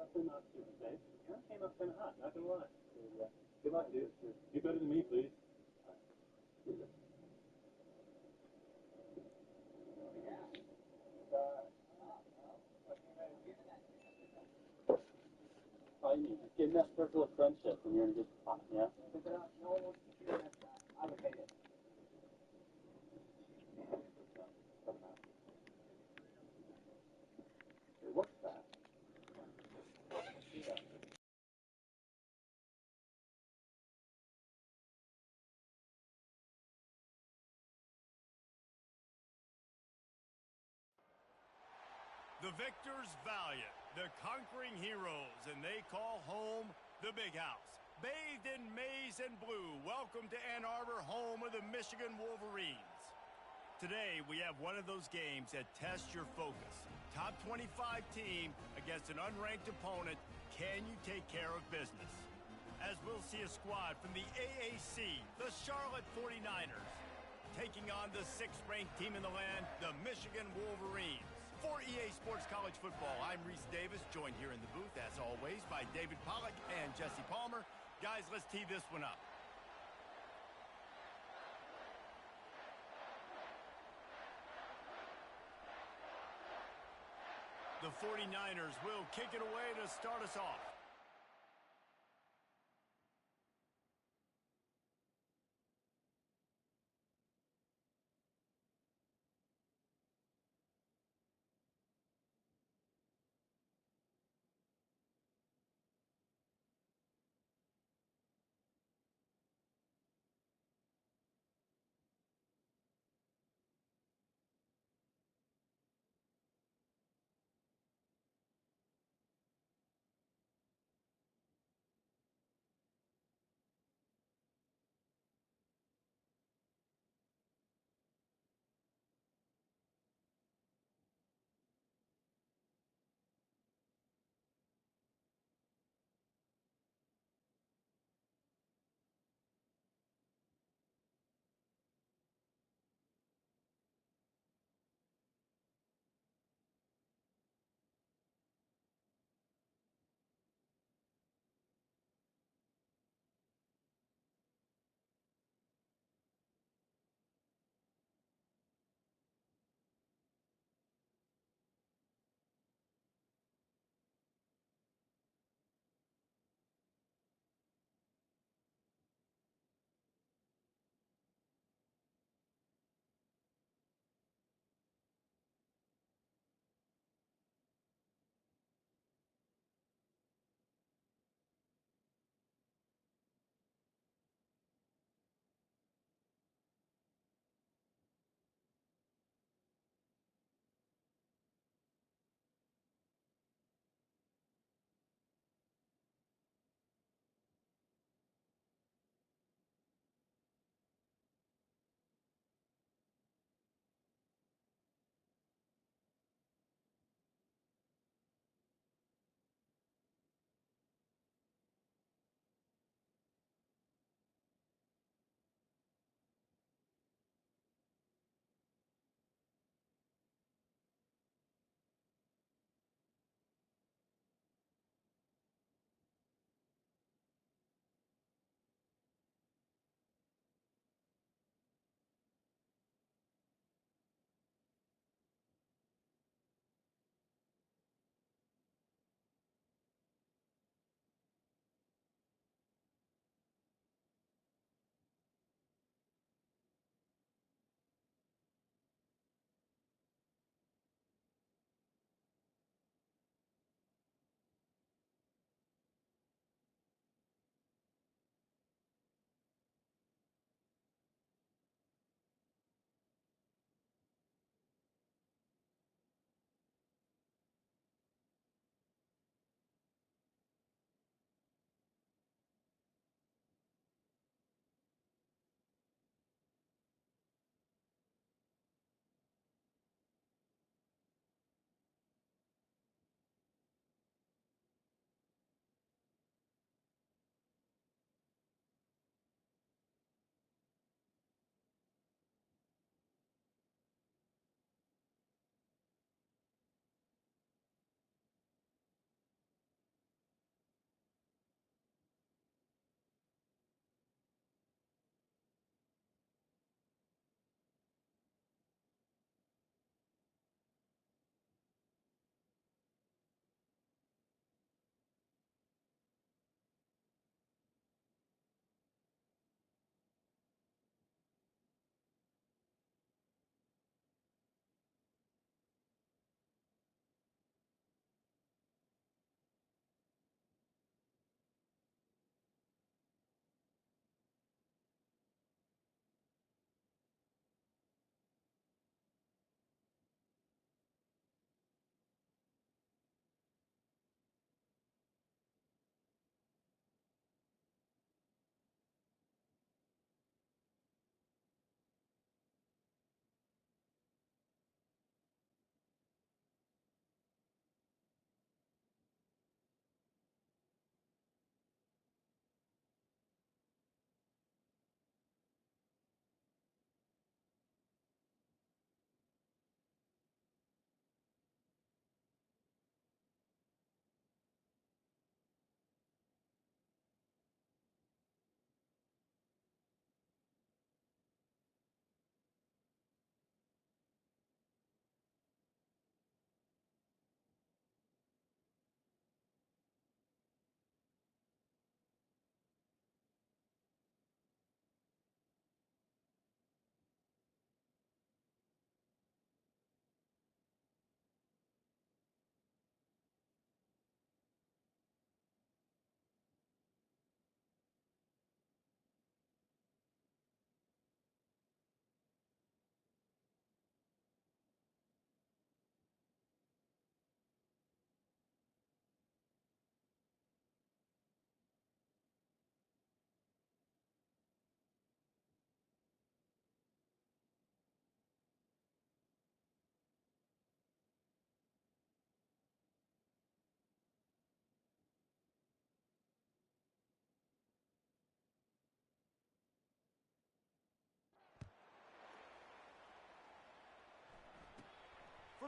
Definitely not super safe. You know, came up kind of hot, not gonna lie. Yeah. Good luck, dude. Do better than me, please. All you need is get in that circle of friendship and you're in a good spot, yeah? No one wants to hear that. I would hate it. It works fast. The victors valiant, the conquering heroes, and they call home the Big House. Bathed in maize and blue, welcome to Ann Arbor, home of the Michigan Wolverines. Today, we have one of those games that tests your focus. Top 25 team against an unranked opponent. Can you take care of business? As we'll see a squad from the AAC, the Charlotte 49ers, taking on the 6th-ranked team in the land, the Michigan Wolverines. For EA Sports College Football, I'm Reese Davis, joined here in the booth, as always, by David Pollack and Jesse Palmer. Guys, let's tee this one up. The 49ers will kick it away to start us off.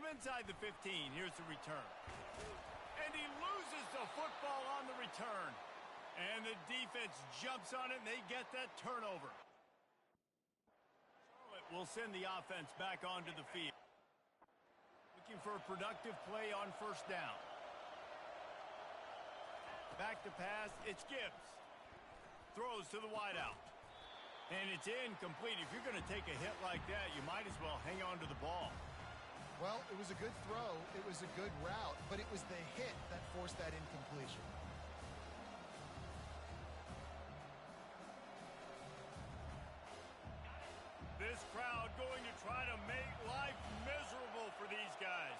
From inside the 15, here's the return. And he loses the football on the return. And the defense jumps on it, and they get that turnover. Charlotte will send the offense back onto the field. Looking for a productive play on first down. Back to pass, it's Gibbs. Throws to the wideout. And it's incomplete. If you're going to take a hit like that, you might as well hang on to the ball. Well, it was a good throw. It was a good route, but it was the hit that forced that incompletion. This crowd going to try to make life miserable for these guys.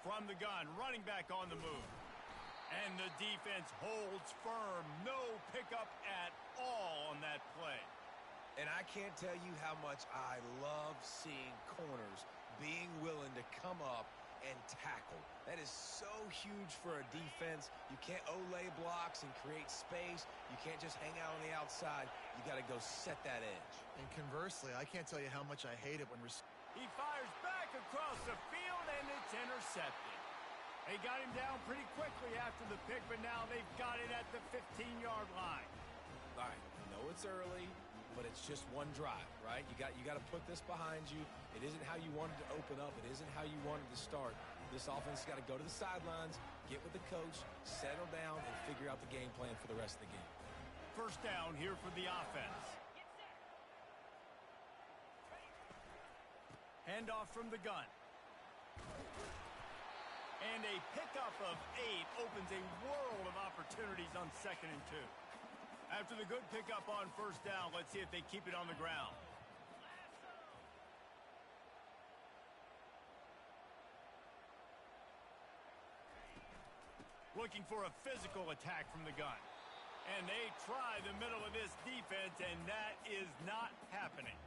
From the gun, running back on the move. And the defense holds firm. No pickup at all on that play. And I can't tell you how much I love seeing corners being willing to come up and tackle. That is so huge for a defense. You can't Olay blocks and create space. You can't just hang out on the outside. You got to go set that edge. And conversely, I can't tell you how much I hate it when he fires back across the field, and it's intercepted. They got him down pretty quickly after the pick, but now they've got it at the 15-yard line. All right, I know it's early, but it's just one drive, right? You got to put this behind you. It isn't how you wanted to open up. It isn't how you wanted to start. This offense has got to go to the sidelines, get with the coach, settle down, and figure out the game plan for the rest of the game. First down here for the offense. Handoff from the gun. And a pickup of 8 opens a world of opportunities on 2nd and 2. After the good pickup on first down, let's see if they keep it on the ground. Looking for a physical attack from the gun. And they try the middle of this defense, and that is not happening.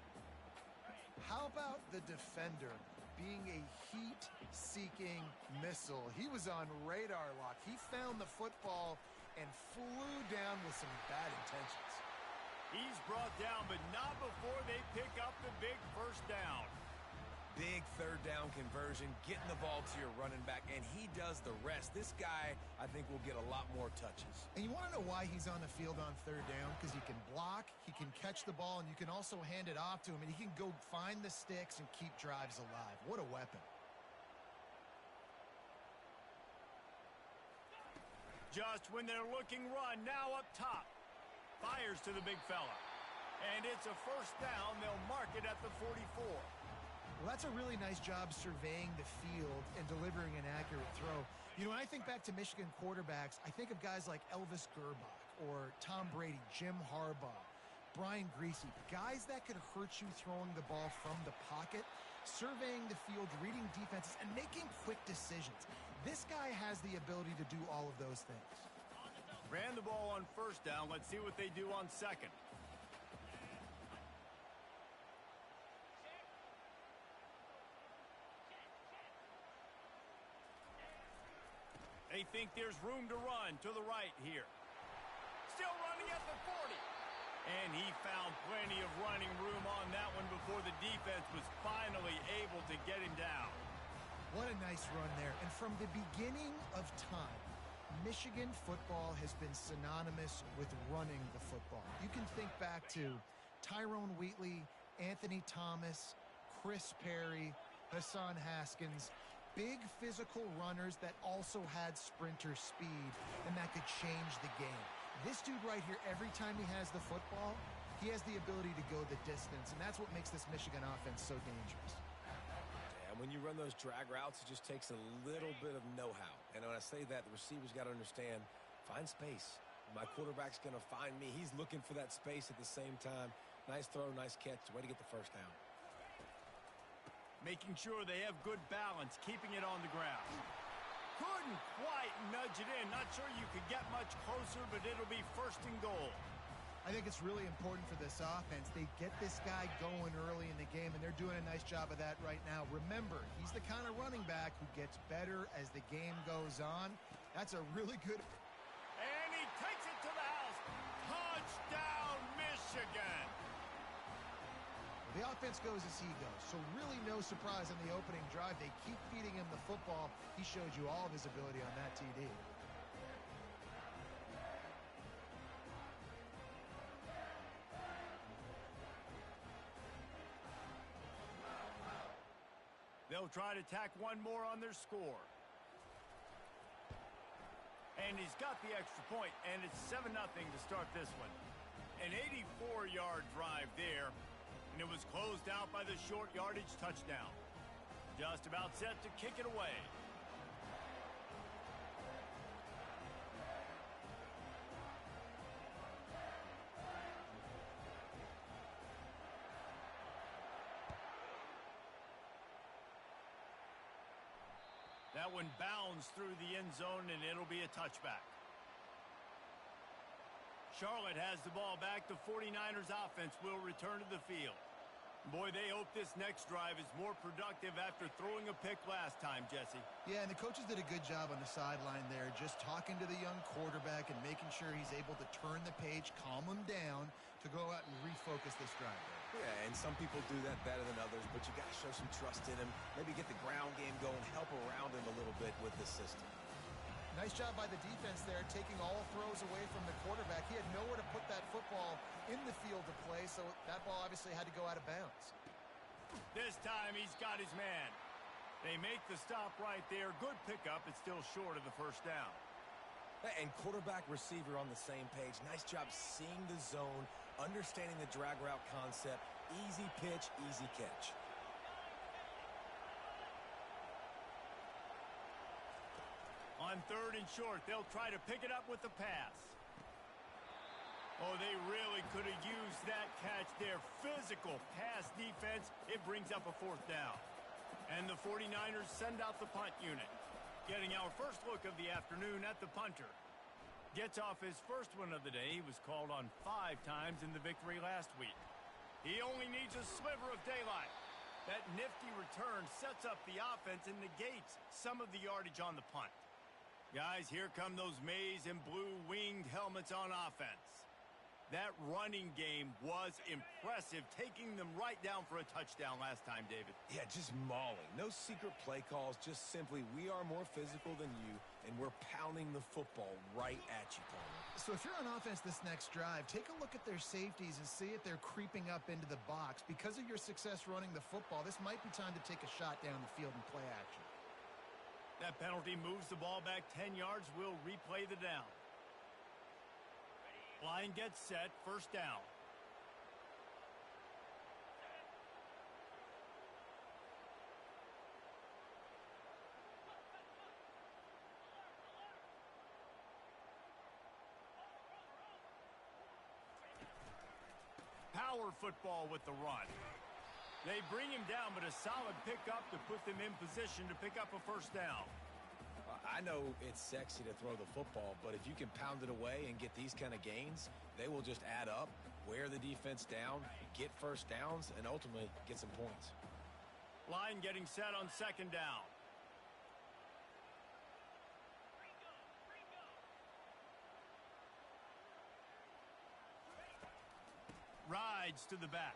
How about the defender being a heat-seeking missile? He was on radar lock. He found the football and flew down with some bad intentions. He's brought down, but not before they pick up the big first down. Big third down conversion, getting the ball to your running back, and he does the rest. This guy, I think, will get a lot more touches. And you want to know why he's on the field on third down? Because he can block, he can catch the ball, and you can also hand it off to him, and he can go find the sticks and keep drives alive. What a weapon. Just when they're looking run, now up top. Fires to the big fella. And it's a first down. They'll mark it at the 44. Well, that's a really nice job surveying the field and delivering an accurate throw. You know, when I think back to Michigan quarterbacks, I think of guys like Elvis Gerbach or Tom Brady, Jim Harbaugh, Brian Griese, guys that could hurt you throwing the ball from the pocket, surveying the field, reading defenses, and making quick decisions. This guy has the ability to do all of those things. Ran the ball on first down. Let's see what they do on second. They think there's room to run to the right here. Still running at the 40. And he found plenty of running room on that one before the defense was finally able to get him down. What a nice run there. And from the beginning of time, Michigan football has been synonymous with running the football. You can think back to Tyrone Wheatley, Anthony Thomas, Chris Perry, Hassan Haskins. Big physical runners that also had sprinter speed and that could change the game. This dude right here, every time he has the football, he has the ability to go the distance, and that's what makes this Michigan offense so dangerous. And when you run those drag routes, it just takes a little bit of know-how. And when I say that, the receiver's got to understand, find space. My quarterback's going to find me. He's looking for that space at the same time. Nice throw, nice catch. Way to get the first down. Making sure they have good balance, keeping it on the ground. Couldn't quite nudge it in. Not sure you could get much closer, but it'll be first and goal. I think it's really important for this offense. They get this guy going early in the game, and they're doing a nice job of that right now. Remember, he's the kind of running back who gets better as the game goes on. That's a really good... And he takes it to the house. Touchdown, Michigan. The offense goes as he goes, so really no surprise on the opening drive. They keep feeding him the football. He showed you all of his ability on that TD. They'll try to tack one more on their score. And he's got the extra point, and it's 7-0 to start this one. An 84-yard drive there, and it was closed out by the short yardage touchdown. Just about set to kick it away. That one bounds through the end zone, and it'll be a touchback. Charlotte has the ball back. The 49ers offense will return to the field. Boy, they hope this next drive is more productive after throwing a pick last time, Jesse. Yeah, and the coaches did a good job on the sideline there, just talking to the young quarterback and making sure he's able to turn the page, calm him down to go out and refocus this drive there. Yeah, and some people do that better than others, but you got to show some trust in him. Maybe get the ground game going, help around him a little bit with the system. Nice job by the defense there, taking all throws away from the quarterback. He had nowhere to put that football in the field to play, so that ball obviously had to go out of bounds. This time he's got his man. They make the stop right there. Good pickup. It's still short of the first down. And quarterback receiver on the same page. Nice job seeing the zone, understanding the drag route concept. Easy pitch, easy catch. On 3rd and short, they'll try to pick it up with the pass. Oh, they really could have used that catch there. Physical pass defense. It brings up a 4th down. And the 49ers send out the punt unit. Getting our first look of the afternoon at the punter. Gets off his first one of the day. He was called on 5 times in the victory last week. He only needs a sliver of daylight. That nifty return sets up the offense and negates some of the yardage on the punt. Guys, here come those maize and blue winged helmets on offense. That running game was impressive, taking them right down for a touchdown last time, David. Yeah, just mauling. No secret play calls, just simply we are more physical than you, and we're pounding the football right at you, Palmer. So if you're on offense this next drive, take a look at their safeties and see if they're creeping up into the box. Because of your success running the football, this might be time to take a shot down the field and play action. That penalty moves the ball back 10 yards. We'll replay the down. Line gets set. First down. Power football with the run. They bring him down, but a solid pickup to put them in position to pick up a first down. I know it's sexy to throw the football, but if you can pound it away and get these kind of gains, they will just add up, wear the defense down, get first downs, and ultimately get some points. Line getting set on 2nd down. Rides to the back.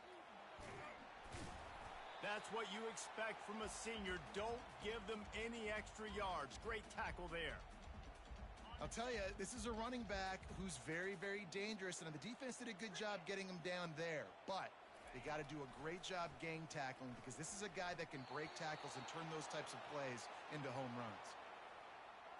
That's what you expect from a senior. Don't give them any extra yards. Great tackle there. I'll tell you, this is a running back who's very, very dangerous, and the defense did a good job getting him down there. But they got to do a great job gang tackling, because this is a guy that can break tackles and turn those types of plays into home runs.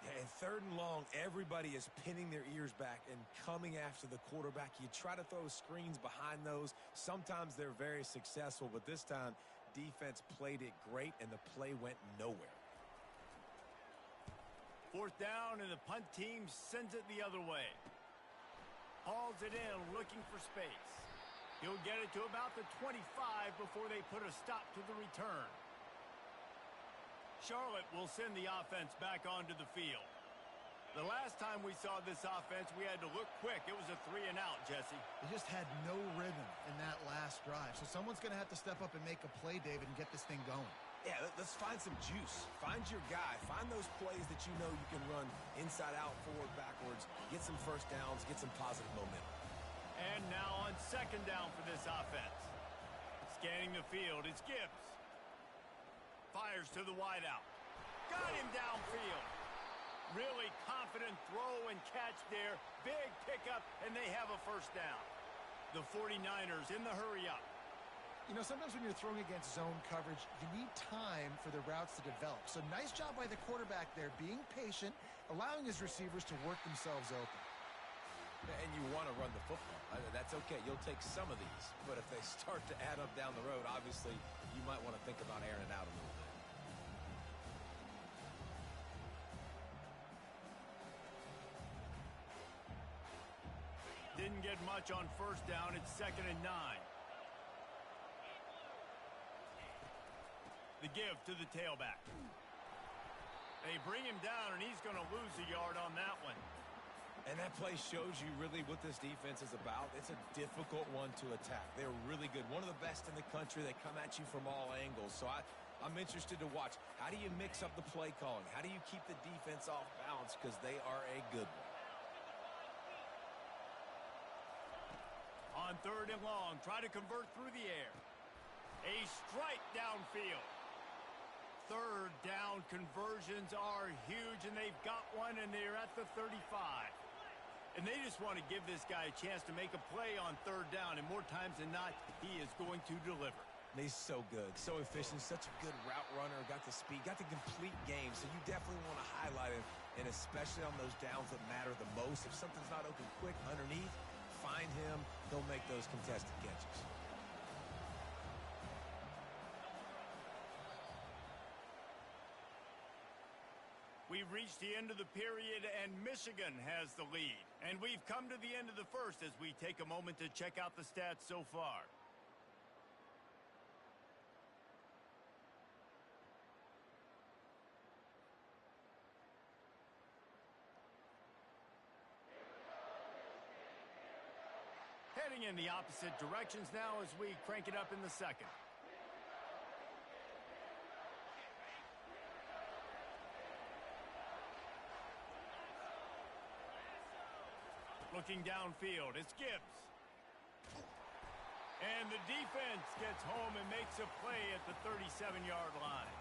Yeah, and 3rd and long, everybody is pinning their ears back and coming after the quarterback. You try to throw screens behind those. Sometimes they're very successful, but this time, defense played it great, and the play went nowhere. 4th down, and the punt team sends it the other way. Hauls it in, looking for space. He'll get it to about the 25 before they put a stop to the return. Charlotte will send the offense back onto the field. The last time we saw this offense, we had to look quick. It was a 3-and-out, Jesse. They just had no rhythm in that last drive. So someone's going to have to step up and make a play, David, and get this thing going. Yeah, let's find some juice. Find your guy. Find those plays that you know you can run inside out, forward, backwards. Get some first downs. Get some positive momentum. And now on 2nd down for this offense. Scanning the field, it's Gibbs. Fires to the wideout. Got him downfield. Really confident throw and catch there. Big pickup, and they have a first down. The 49ers in the hurry up. You know, sometimes when you're throwing against zone coverage, you need time for the routes to develop. So nice job by the quarterback there, being patient, allowing his receivers to work themselves open. And you want to run the football. That's okay. You'll take some of these. But if they start to add up down the road, obviously, you might want to think about airing it out a little bit. Didn't get much on first down. It's 2nd and 9. The give to the tailback. They bring him down, and he's going to lose a yard on that one. And that play shows you really what this defense is about. It's a difficult one to attack. They're really good. One of the best in the country. They come at you from all angles. So I'm interested to watch. How do you mix up the play calling? How do you keep the defense off balance? Because they are a good one. On 3rd and long, try to convert through the air. A strike downfield. 3rd down conversions are huge, and they've got one, and they're at the 35. And they just want to give this guy a chance to make a play on 3rd down, and more times than not, he is going to deliver. He's so good, so efficient, such a good route runner, got the speed, got the complete game, so you definitely want to highlight him, and especially on those downs that matter the most. If something's not open quick underneath, find him, he'll make those contested catches. We've reached the end of the period, and Michigan has the lead. And we've come to the end of the first as we take a moment to check out the stats so far. Heading in the opposite directions now as we crank it up in the second. Looking downfield, it's Gibbs. And the defense gets home and makes a play at the 37-yard line.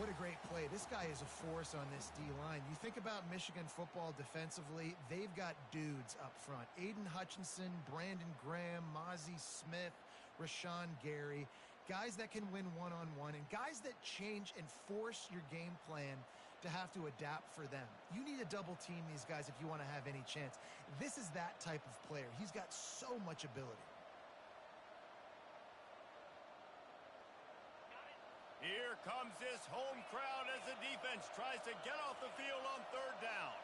What a great play. This guy is a force on this D-line. You think about Michigan football defensively, they've got dudes up front. Aiden Hutchinson, Brandon Graham, Mozzie Smith, Rashawn Gary. Guys that can win one-on-one and guys that change and force your game plan to have to adapt for them. You need to double team these guys if you want to have any chance. This is that type of player. He's got so much ability. Here comes this home crowd as the defense tries to get off the field on 3rd down.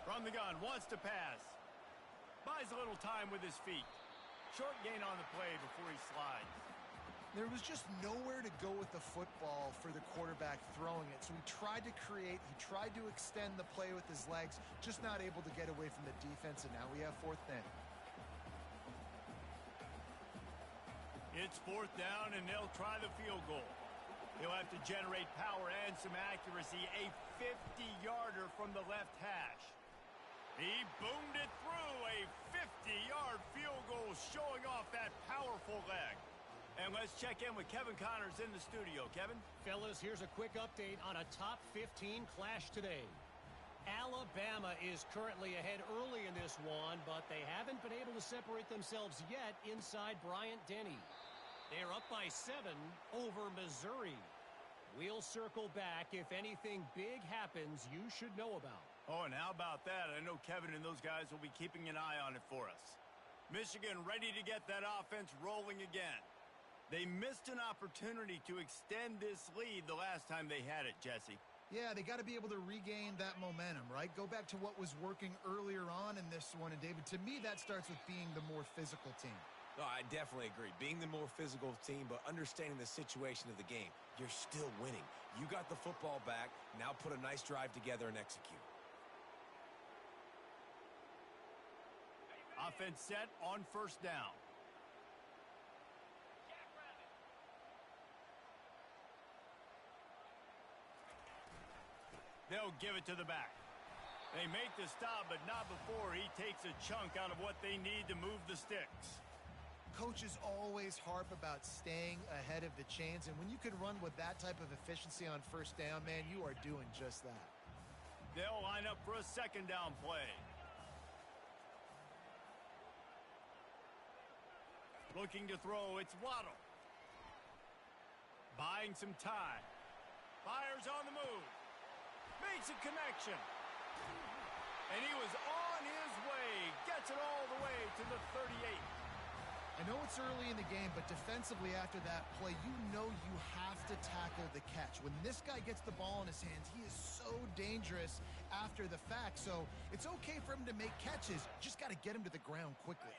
From the gun, wants to pass. Buys a little time with his feet. Short gain on the play before he slides. There was just nowhere to go with the football for the quarterback throwing it. So he tried to create, he tried to extend the play with his legs, just not able to get away from the defense, and now we have 4th down. It's 4th down, and they'll try the field goal. He'll have to generate power and some accuracy. A 50-yarder from the left hash. He boomed it through. A 50-yard field goal showing off that powerful leg. And let's check in with Kevin Connors in the studio. Kevin? Fellas, here's a quick update on a top 15 clash today. Alabama is currently ahead early in this one, but they haven't been able to separate themselves yet inside Bryant-Denny. They're up by 7 over Missouri. We'll circle back if anything big happens you should know about. Oh, and how about that? I know Kevin and those guys will be keeping an eye on it for us. Michigan ready to get that offense rolling again. They missed an opportunity to extend this lead the last time they had it, Jesse. Yeah, they got to be able to regain that momentum, right? Go back to what was working earlier on in this one. And, David, to me, that starts with being the more physical team. No, I definitely agree. Being the more physical team, but understanding the situation of the game. You're still winning. You got the football back. Now put a nice drive together and execute. Offense set on 1st down. They'll give it to the back. They make the stop, but not before he takes a chunk out of what they need to move the sticks. Coaches always harp about staying ahead of the chains, and when you can run with that type of efficiency on first down, man, you are doing just that. They'll line up for a second down play. Looking to throw, it's Waddle. Buying some time. Fires on the move. Makes a connection. And he was on his way. Gets it all the way to the 38. I know it's early in the game, but defensively after that play, you know you have to tackle the catch. When this guy gets the ball in his hands, he is so dangerous after the fact. So it's okay for him to make catches. Just got to get him to the ground quickly.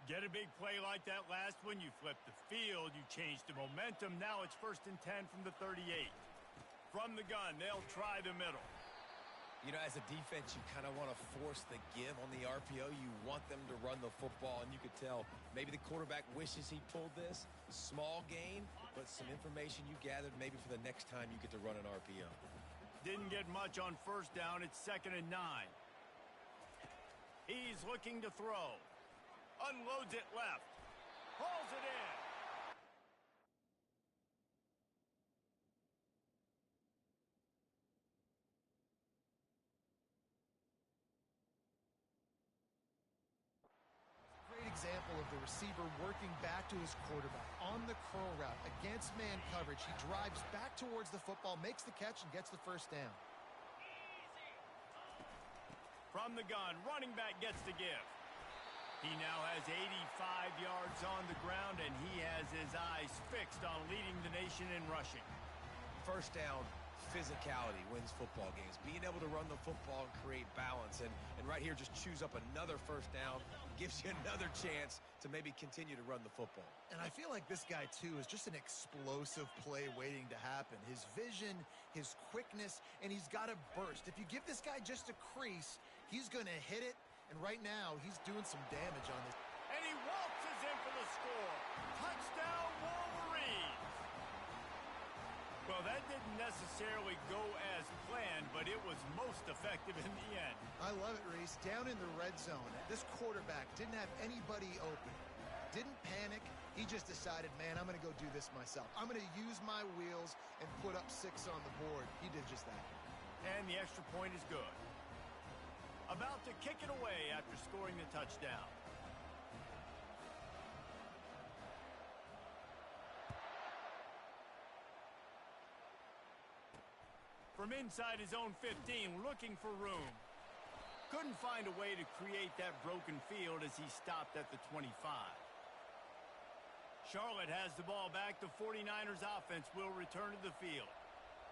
Get a big play like that last one. You flip the field. You change the momentum. Now it's 1st and 10 from the 38. From the gun, they'll try the middle. You know, as a defense, you kind of want to force the give on the RPO. You want them to run the football, and you could tell maybe the quarterback wishes he pulled this. Small gain, but some information you gathered maybe for the next time you get to run an RPO. Didn't get much on first down. It's 2nd and 9. He's looking to throw. Unloads it left. Hauls it in. Great example of the receiver working back to his quarterback on the curl route against man coverage. He drives back towards the football, makes the catch, and gets the first down. From the gun, running back gets the give. He now has 85 yards on the ground, and he has his eyes fixed on leading the nation in rushing. First down, physicality wins football games. Being able to run the football and create balance. And right here, just choose up another first down. Gives you another chance to maybe continue to run the football. And I feel like this guy, too, is just an explosive play waiting to happen. His vision, his quickness, and he's got to burst. If you give this guy just a crease, he's going to hit it. And right now, he's doing some damage on this. And he waltzes in for the score. Touchdown, Wolverines. Well, that didn't necessarily go as planned, but it was most effective in the end. I love it, Reese. Down in the red zone, this quarterback didn't have anybody open. Didn't panic. He just decided, man, I'm going to go do this myself. I'm going to use my wheels and put up 6 on the board. He did just that. And the extra point is good. About to kick it away after scoring the touchdown. From inside his own 15, looking for room. Couldn't find a way to create that broken field as he stopped at the 25. Charlotte has the ball back. The 49ers offense will return to the field.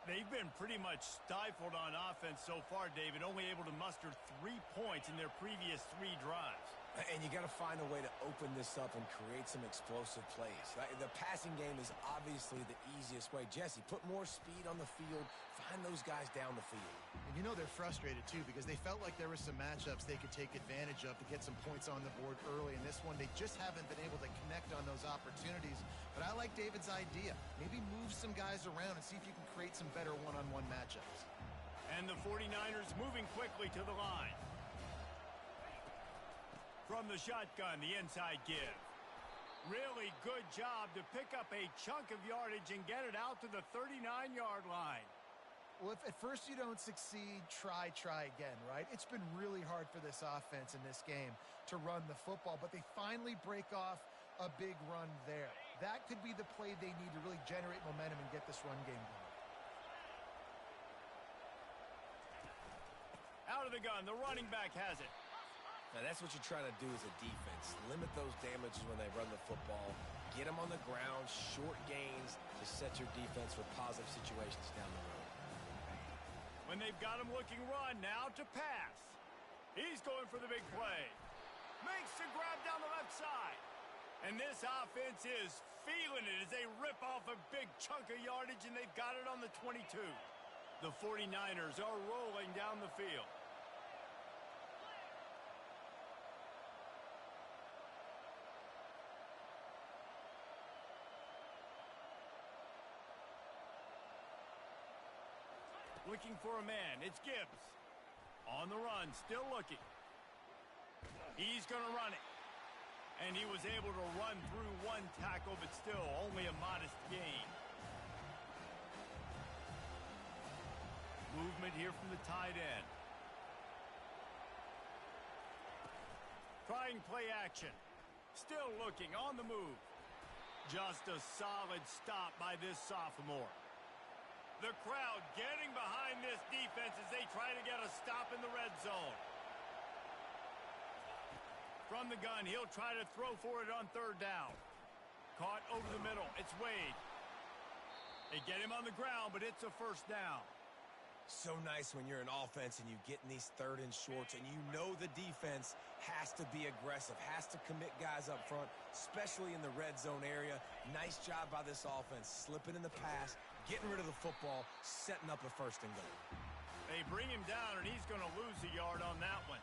They've been pretty much stifled on offense so far, David, only able to muster 3 points in their previous 3 drives. And you got to find a way to open this up and create some explosive plays. The passing game is obviously the easiest way. Jesse, put more speed on the field. Find those guys down the field. And you know they're frustrated, too, because they felt like there were some matchups they could take advantage of to get some points on the board early. In this one, they just haven't been able to connect on those opportunities. But I like David's idea. Maybe move some guys around and see if you can create some better one-on-one matchups. And the 49ers moving quickly to the line. From the shotgun, the inside give. Really good job to pick up a chunk of yardage and get it out to the 39-yard line. Well, if at first you don't succeed, try again, right? It's been really hard for this offense in this game to run the football, but they finally break off a big run there. That could be the play they need to really generate momentum and get this run game going. Out of the gun, the running back has it. Now, that's what you're trying to do as a defense. Limit those damages when they run the football. Get them on the ground, short gains to set your defense for positive situations down the road. When they've got him looking run, now to pass. He's going for the big play. Makes the grab down the left side. And this offense is feeling it as they rip off a big chunk of yardage, and they've got it on the 22. The 49ers are rolling down the field. Looking for a man. It's Gibbs. On the run, still looking. He's going to run it. And he was able to run through one tackle, but still only a modest gain. Movement here from the tight end. Trying play action. Still looking on the move. Just a solid stop by this sophomore. The crowd getting behind this defense as they try to get a stop in the red zone. From the gun, he'll try to throw for it on third down. Caught over the middle. It's Wade. They get him on the ground, but it's a first down. So nice when you're an offense and you get in these third and shorts and you know the defense has to be aggressive, has to commit guys up front, especially in the red zone area. Nice job by this offense, slipping in the pass, getting rid of the football, setting up a first and goal. They bring him down, and he's going to lose a yard on that one.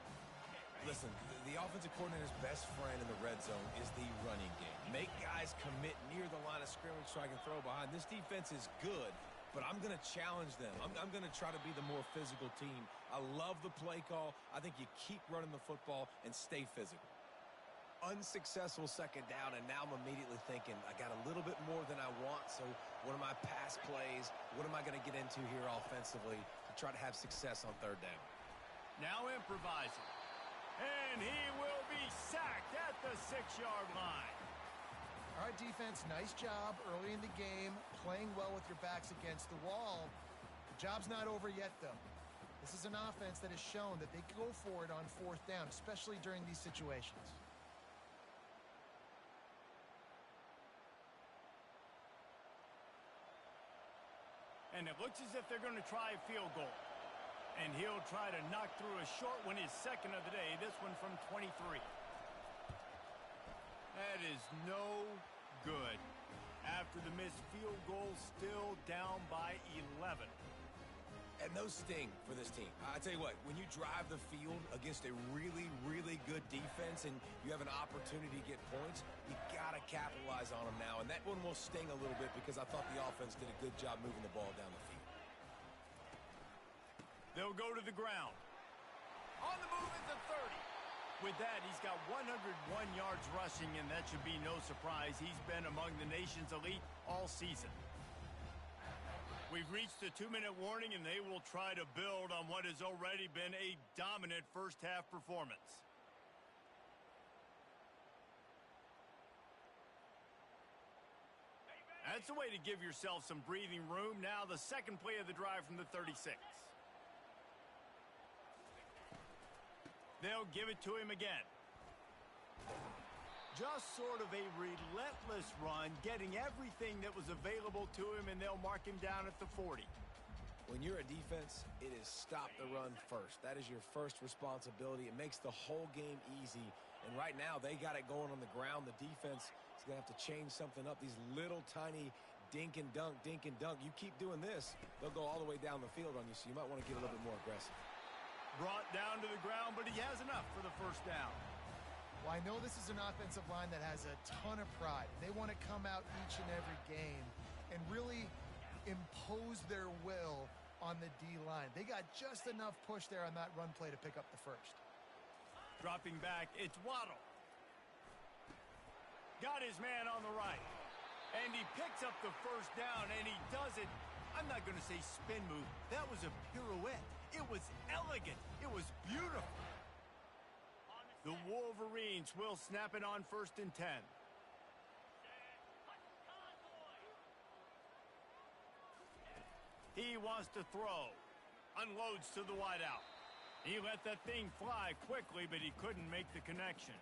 Listen, the offensive coordinator's best friend in the red zone is the running game. Make guys commit near the line of scrimmage so I can throw behind. This defense is good, but I'm going to challenge them. I'm going to try to be the more physical team. I love the play call. I think you keep running the football and stay physical. Unsuccessful second down, and now I'm immediately thinking, I got a little bit more than I want, so what are my pass plays? What am I going to get into here offensively to try to have success on third down? Now improvising. And he will be sacked at the 6-yard line. All right, defense, nice job early in the game, playing well with your backs against the wall. The job's not over yet, though. This is an offense that has shown that they can go for it on fourth down, especially during these situations. And it looks as if they're going to try a field goal. And he'll try to knock through a short one, his second of the day, this one from 23. That is no good. After the missed field goal, still down by 11. And those sting for this team. I tell you what, when you drive the field against a really, really good defense and you have an opportunity to get points, you got to capitalize on them now. And that one will sting a little bit because I thought the offense did a good job moving the ball down the field. They'll go to the ground. On the move is the 30. With that, he's got 101 yards rushing, and that should be no surprise. He's been among the nation's elite all season. We've reached the 2-minute warning, and they will try to build on what has already been a dominant first-half performance. That's the way to give yourself some breathing room. Now the second play of the drive from the 36. They'll give it to him again. Just sort of a relentless run, getting everything that was available to him, and they'll mark him down at the 40. When you're a defense, it is stop the run first. That is your first responsibility. It makes the whole game easy. And right now, they got it going on the ground. The defense is going to have to change something up. These little tiny dink and dunk, dink and dunk. You keep doing this, they'll go all the way down the field on you, so you might want to get a little bit more aggressive. Brought down to the ground, but he has enough for the first down. Well, I know this is an offensive line that has a ton of pride. They want to come out each and every game and really impose their will on the D-line. They got just enough push there on that run play to pick up the first. Dropping back, it's Waddle. Got his man on the right. And he picks up the first down, and he does it. I'm not going to say spin move. That was a pirouette. It was elegant. It was beautiful. The Wolverines will snap it on 1st and 10. He wants to throw. Unloads to the wideout. He let that thing fly quickly, but he couldn't make the connection.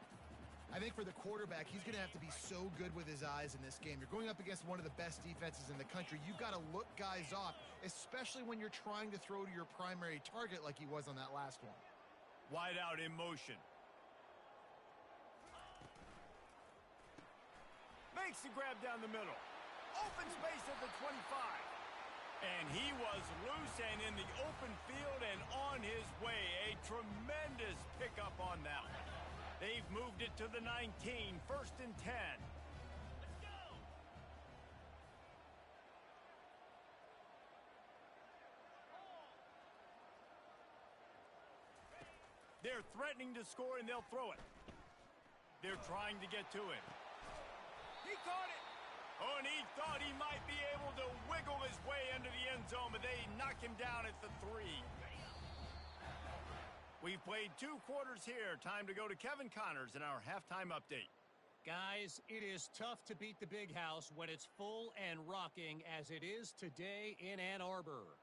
I think for the quarterback, he's going to have to be so good with his eyes in this game. You're going up against one of the best defenses in the country. You've got to look guys off, especially when you're trying to throw to your primary target like he was on that last one. Wide out in motion. Makes the grab down the middle. Open space at the 25. And he was loose and in the open field and on his way. A tremendous pickup on that one. They've moved it to the 19, 1st and 10. Let's go. They're threatening to score, and they'll throw it. They're trying to get to him. He caught it. Oh, and he thought he might be able to wiggle his way into the end zone, but they knock him down at the 3. We've played 2 quarters here. Time to go to Kevin Connors in our halftime update. Guys, it is tough to beat the Big House when it's full and rocking as it is today in Ann Arbor.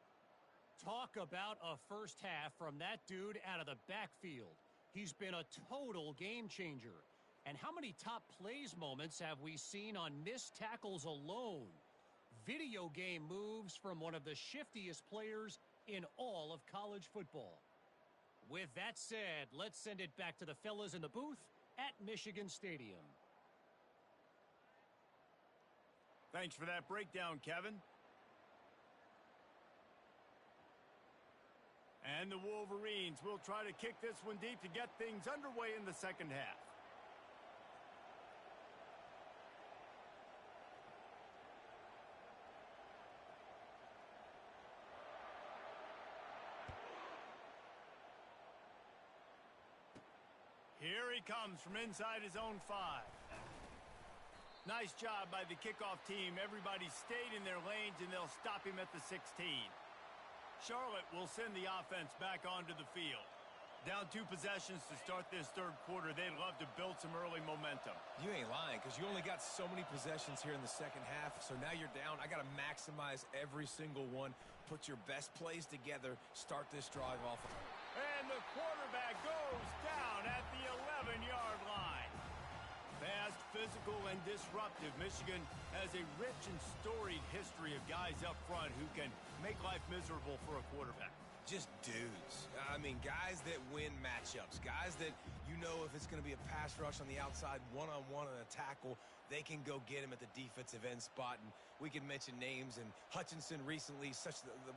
Talk about a first half from that dude out of the backfield. He's been a total game changer. And how many top plays moments have we seen on missed tackles alone? Video game moves from one of the shiftiest players in all of college football. With that said, let's send it back to the fellas in the booth at Michigan Stadium. Thanks for that breakdown, Kevin. And the Wolverines will try to kick this one deep to get things underway in the second half. Here he comes from inside his own 5. Nice job by the kickoff team. Everybody stayed in their lanes, and they'll stop him at the 16. Charlotte will send the offense back onto the field. Down 2 possessions to start this third quarter. They'd love to build some early momentum. You ain't lying, because you only got so many possessions here in the second half, so now you're down. I got to maximize every single one, put your best plays together, start this drive off. And the quarterback goes down at the 11-yard line. Fast, physical, and disruptive. Michigan has a rich and storied history of guys up front who can make life miserable for a quarterback. Just dudes. I mean, guys that win matchups. Guys that you know if it's going to be a pass rush on the outside, one-on-one on a tackle, they can go get him at the defensive end spot. And we can mention names. And Hutchinson recently,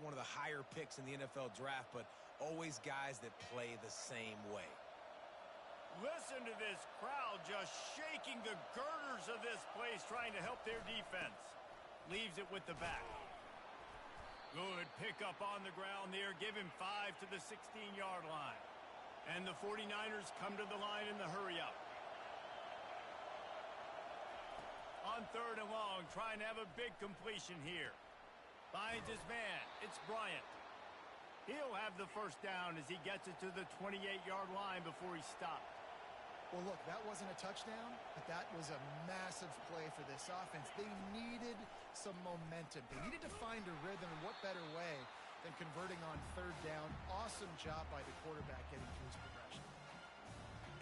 one of the higher picks in the NFL draft, but always guys that play the same way. Listen to this crowd just shaking the girders of this place, trying to help their defense. Leaves it with the back. Good pickup on the ground there. Give him 5 to the 16-yard line. And the 49ers come to the line in the hurry-up. On 3rd and long, trying to have a big completion here. Finds his man. It's Bryant. He'll have the first down as he gets it to the 28-yard line before he stopped. Well, look, that wasn't a touchdown, but that was a massive play for this offense. They needed some momentum. They needed to find a rhythm, and what better way than converting on 3rd down. Awesome job by the quarterback getting through his progression.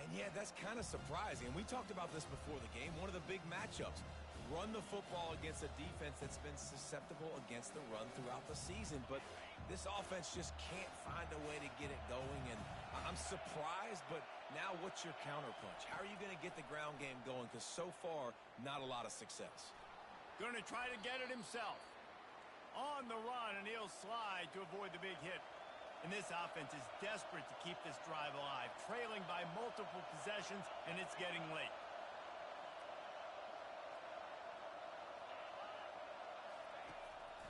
And yeah, that's kind of surprising. And we talked about this before the game. One of the big matchups. Run the football against a defense that's been susceptible against the run throughout the season. But this offense just can't find a way to get it going. And I'm surprised, but now what's your counterpunch? How are you going to get the ground game going? Because so far, not a lot of success. Going to try to get it himself. On the run, and he'll slide to avoid the big hit. And this offense is desperate to keep this drive alive, trailing by multiple possessions, and it's getting late.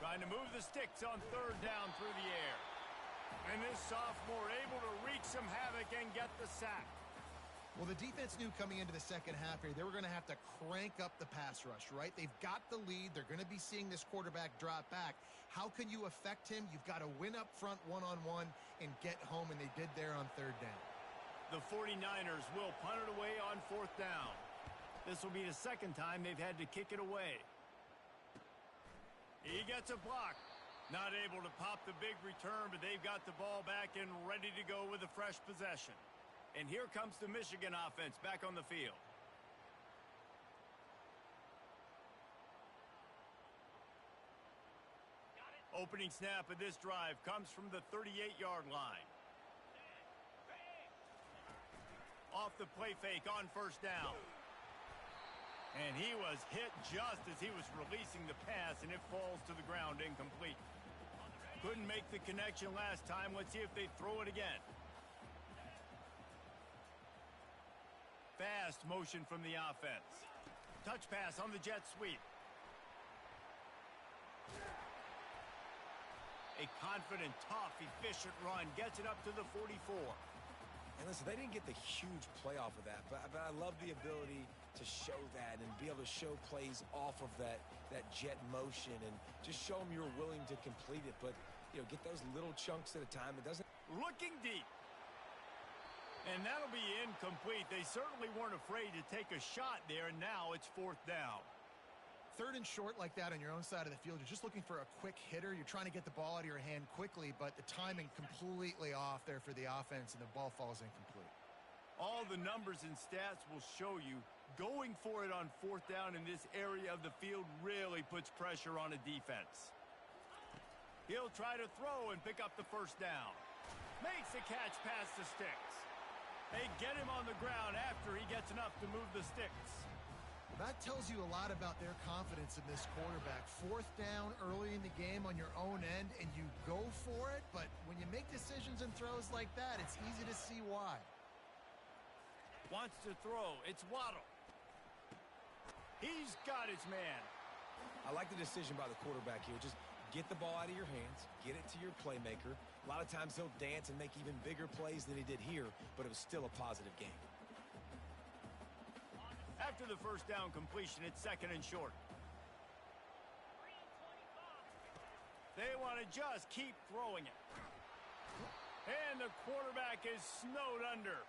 Trying to move the sticks on 3rd down through the air. And this sophomore able to wreak some havoc and get the sack. Well, the defense knew coming into the second half here, they were going to have to crank up the pass rush, right? They've got the lead. They're going to be seeing this quarterback drop back. How can you affect him? You've got to win up front one-on-one and get home, and they did there on 3rd down. The 49ers will punt it away on 4th down. This will be the second time they've had to kick it away. He gets a block. Not able to pop the big return, but they've got the ball back and ready to go with a fresh possession. And here comes the Michigan offense back on the field. Opening snap of this drive comes from the 38-yard line. Off the play fake on 1st down. And he was hit just as he was releasing the pass, and it falls to the ground incomplete. Couldn't make the connection last time. Let's see if they throw it again. Fast motion from the offense. Touch pass on the jet sweep. A confident, tough, efficient run. Gets it up to the 44. And listen, they didn't get the huge play off of that, but I love the ability to show that and be able to show plays off of that jet motion and just show them you're willing to complete it. But, you know, get those little chunks at a time. It doesn't. Looking deep. And that'll be incomplete. They certainly weren't afraid to take a shot there, and now it's 4th down. 3rd and short like that on your own side of the field. You're just looking for a quick hitter. You're trying to get the ball out of your hand quickly, but the timing completely off there for the offense, and the ball falls incomplete. All the numbers and stats will show you going for it on 4th down in this area of the field really puts pressure on a defense. He'll try to throw and pick up the 1st down. Makes a catch past the sticks. They get him on the ground after he gets enough to move the sticks. That tells you a lot about their confidence in this quarterback. 4th down early in the game on your own end, and you go for it, but when you make decisions and throws like that, it's easy to see why. Wants to throw. It's Waddle. He's got his man. I like the decision by the quarterback here. Just get the ball out of your hands, get it to your playmaker. A lot of times he'll dance and make even bigger plays than he did here, but it was still a positive game. After the 1st down completion, it's 2nd and short. They want to just keep throwing it. And the quarterback is snowed under.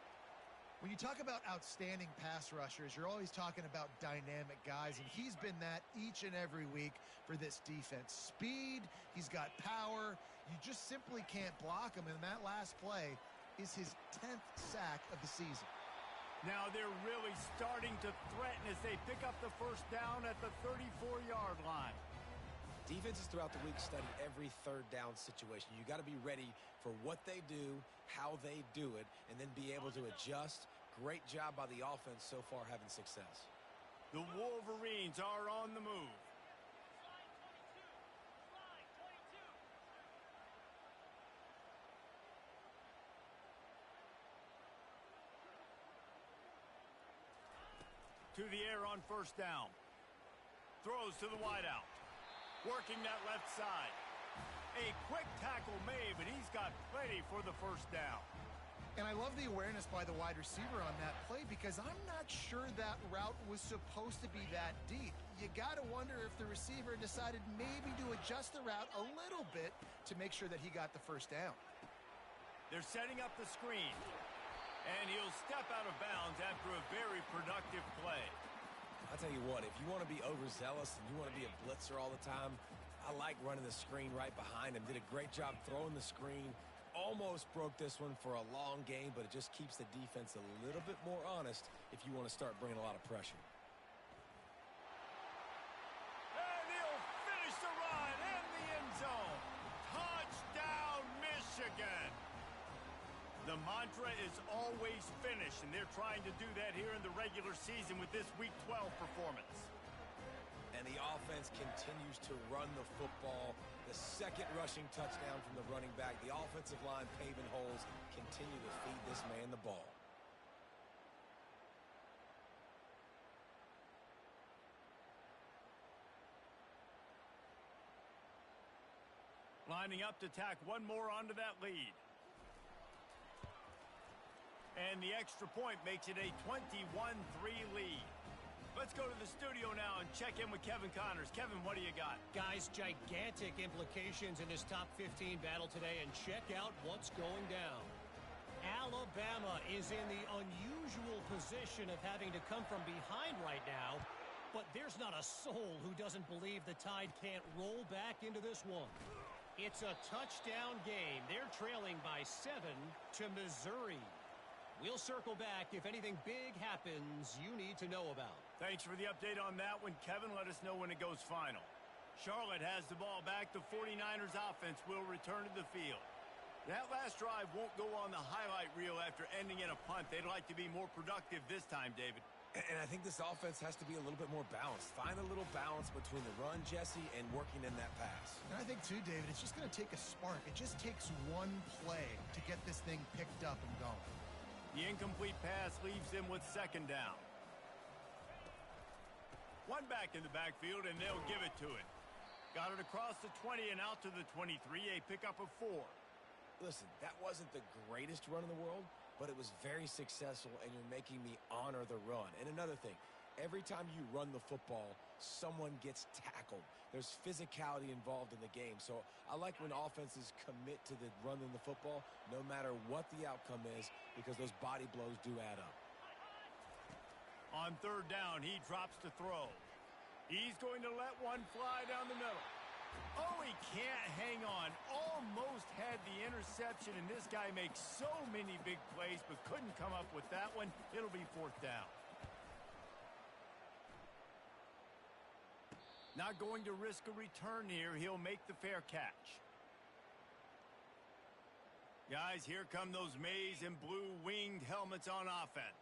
When you talk about outstanding pass rushers, you're always talking about dynamic guys, and he's been that each and every week for this defense. Speed, he's got power. You just simply can't block him, and that last play is his 10th sack of the season. Now they're really starting to threaten as they pick up the 1st down at the 34-yard line. Defenses throughout the week study every 3rd down situation. You got to be ready for what they do, how they do it, and then be able to adjust. Great job by the offense so far having success. The Wolverines are on the move. To the air on 1st down. Throws to the wideout. Working that left side. A quick tackle made, but he's got plenty for the 1st down. And I love the awareness by the wide receiver on that play because I'm not sure that route was supposed to be that deep. You got to wonder if the receiver decided maybe to adjust the route a little bit to make sure that he got the 1st down. They're setting up the screen. And he'll step out of bounds after a very productive play. I'll tell you what, if you want to be overzealous and you want to be a blitzer all the time, I like running the screen right behind him. Did a great job throwing the screen. Almost broke this one for a long game, but it just keeps the defense a little bit more honest if you want to start bringing a lot of pressure. And he'll finish the run in the end zone. Touchdown, Michigan. The mantra is always finish, and they're trying to do that here in the regular season with this Week 12 performance. And the offense continues to run the football. The 2nd rushing touchdown from the running back. The offensive line paving holes. Continue to feed this man the ball. Lining up to tack one more onto that lead. And the extra point makes it a 21-3 lead. Let's go to the studio now and check in with Kevin Connors. Kevin, what do you got? Guys, gigantic implications in this top 15 battle today, and check out what's going down. Alabama is in the unusual position of having to come from behind right now, but there's not a soul who doesn't believe the Tide can't roll back into this one. It's a touchdown game. They're trailing by 7 to Missouri. We'll circle back if anything big happens you need to know about. Thanks for the update on that one, Kevin. Let us know when it goes final. Charlotte has the ball back. The 49ers offense will return to the field. That last drive won't go on the highlight reel after ending in a punt. They'd like to be more productive this time, David. And I think this offense has to be a little bit more balanced. Find a little balance between the run, Jesse, and working in that pass. And I think, too, David, it's just going to take a spark. It just takes one play to get this thing picked up and going. The incomplete pass leaves them with 2nd down. One back in the backfield, and they'll give it to him. Got it across the 20 and out to the 23, a pickup of 4. Listen, that wasn't the greatest run in the world, but it was very successful, and you're making me honor the run. And another thing, every time you run the football, someone gets tackled. There's physicality involved in the game. So I like when offenses commit to the running the football, no matter what the outcome is, because those body blows do add up. On third down, he drops to throw. He's going to let one fly down the middle. Oh, he can't hang on. Almost had the interception, and this guy makes so many big plays, but couldn't come up with that one. It'll be fourth down. Not going to risk a return here. He'll make the fair catch. Guys, here come those maize and blue winged helmets on offense.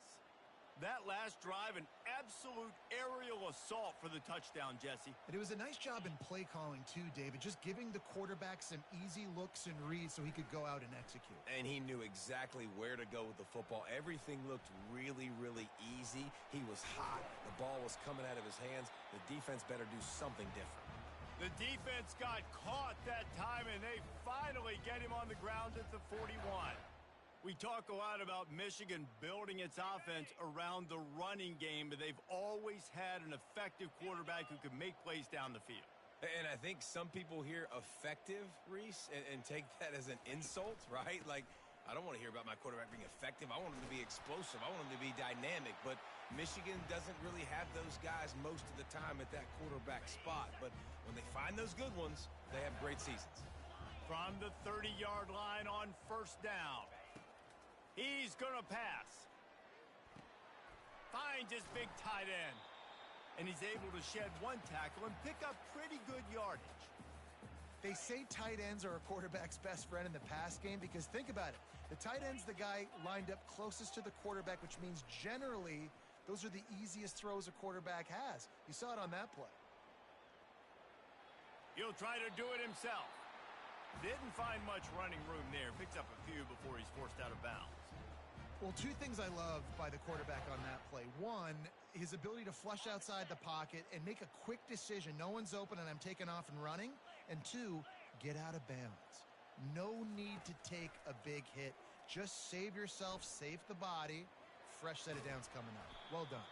That last drive, an absolute aerial assault for the touchdown, Jesse. And it was a nice job in play calling too, David, just giving the quarterback some easy looks and reads so he could go out and execute. And he knew exactly where to go with the football. Everything looked really, really easy. He was hot. The ball was coming out of his hands. The defense better do something different. The defense got caught that time, and they finally get him on the ground at the 41. We talk a lot about Michigan building its offense around the running game, but they've always had an effective quarterback who can make plays down the field. And I think some people hear effective, Reese, and take that as an insult, right? Like, I don't want to hear about my quarterback being effective. I want him to be explosive. I want him to be dynamic. But Michigan doesn't really have those guys most of the time at that quarterback spot. But when they find those good ones, they have great seasons. From the 30-yard line on first down. He's going to pass. Finds his big tight end. And he's able to shed one tackle and pick up pretty good yardage. They say tight ends are a quarterback's best friend in the pass game because think about it. The tight end's the guy lined up closest to the quarterback, which means generally those are the easiest throws a quarterback has. You saw it on that play. He'll try to do it himself. Didn't find much running room there. Picks up a few before he's forced out of bounds. Well, two things I love by the quarterback on that play. One, his ability to flush outside the pocket and make a quick decision. No one's open and I'm taking off and running. And two, get out of bounds. No need to take a big hit. Just save yourself, save the body. Fresh set of downs coming up. Well done.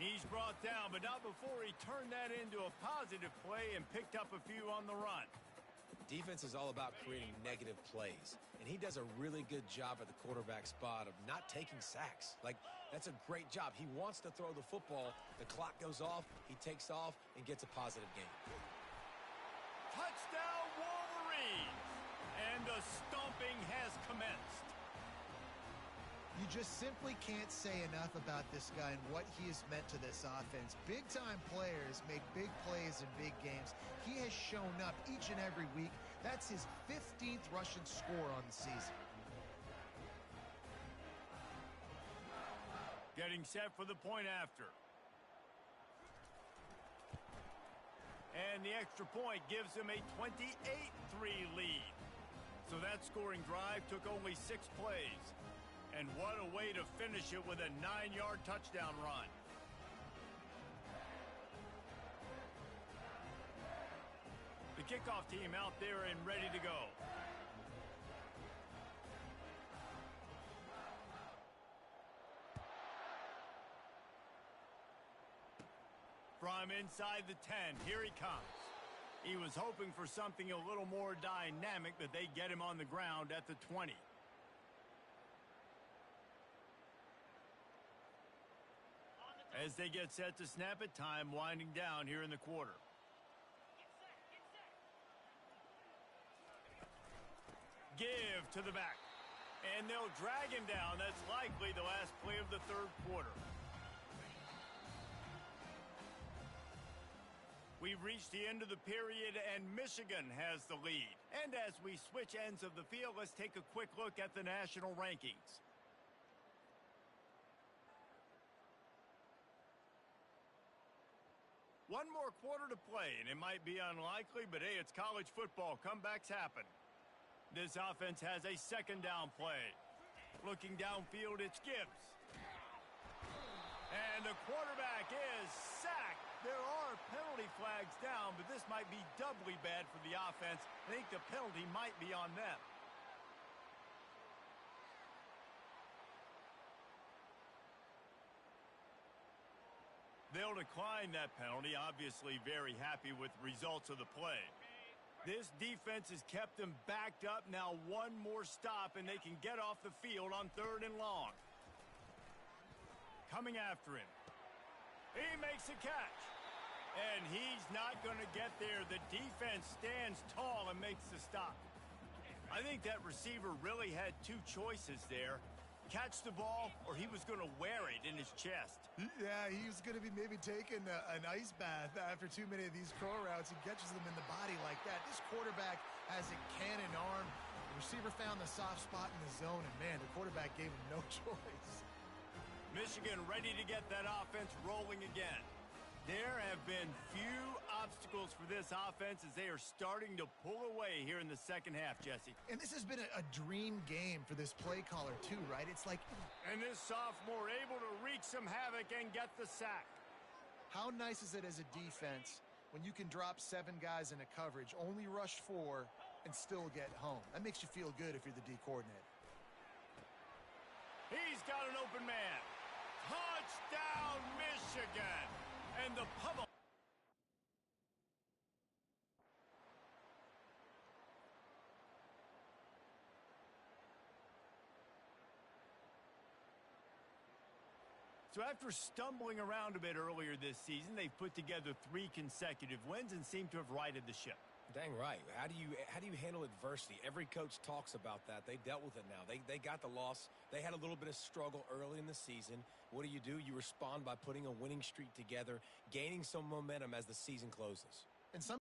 He's brought down, but not before he turned that into a positive play and picked up a few on the run. Defense is all about creating negative plays, and he does a really good job at the quarterback spot of not taking sacks. Like, that's a great job. He wants to throw the football. The clock goes off, he takes off, and gets a positive gain. Touchdown, Wolverines! And the stomping has commenced. You just simply can't say enough about this guy and what he has meant to this offense. Big-time players make big plays in big games. He has shown up each and every week. That's his 15th rushing score on the season. Getting set for the point after. And the extra point gives him a 28-3 lead. So that scoring drive took only 6 plays. And what a way to finish it with a 9-yard touchdown run. The kickoff team out there and ready to go. From inside the 10, here he comes. He was hoping for something a little more dynamic, but they get him on the ground at the 20. As they get set to snap it, time winding down here in the quarter. Give to the back. And they'll drag him down. That's likely the last play of the third quarter. We've reached the end of the period, and Michigan has the lead. And as we switch ends of the field, let's take a quick look at the national rankings. One more quarter to play, and it might be unlikely, but hey, it's college football. Comebacks happen. This offense has a second down play. Looking downfield, it's Gibbs. And the quarterback is sacked. There are penalty flags down, but this might be doubly bad for the offense. I think the penalty might be on them. They'll decline that penalty, obviously very happy with the results of the play. This defense has kept them backed up. Now one more stop, and they can get off the field on 3rd and long. Coming after him. He makes a catch. And he's not going to get there. The defense stands tall and makes the stop. I think that receiver really had two choices there. Catch the ball, or he was going to wear it in his chest. Yeah, he was going to be maybe taking an ice bath after too many of these curl routes. He catches them in the body like that. This quarterback has a cannon arm. The receiver found the soft spot in the zone, and, man, the quarterback gave him no choice. Michigan ready to get that offense rolling again. There have been few obstacles for this offense as they are starting to pull away here in the second half, Jesse. And this has been a dream game for this play caller, too, right? It's like... And this sophomore able to wreak some havoc and get the sack. How nice is it as a defense when you can drop 7 guys in a coverage, only rush 4, and still get home? That makes you feel good if you're the D coordinator. He's got an open man. Touchdown, Michigan! And the public. So after stumbling around a bit earlier this season, they've put together 3 consecutive wins and seem to have righted the ship. Dang right. How do you handle adversity? Every coach talks about that. They dealt with it now. They got the loss. They had a little bit of struggle early in the season. What do? You respond by putting a winning streak together, gaining some momentum as the season closes. And some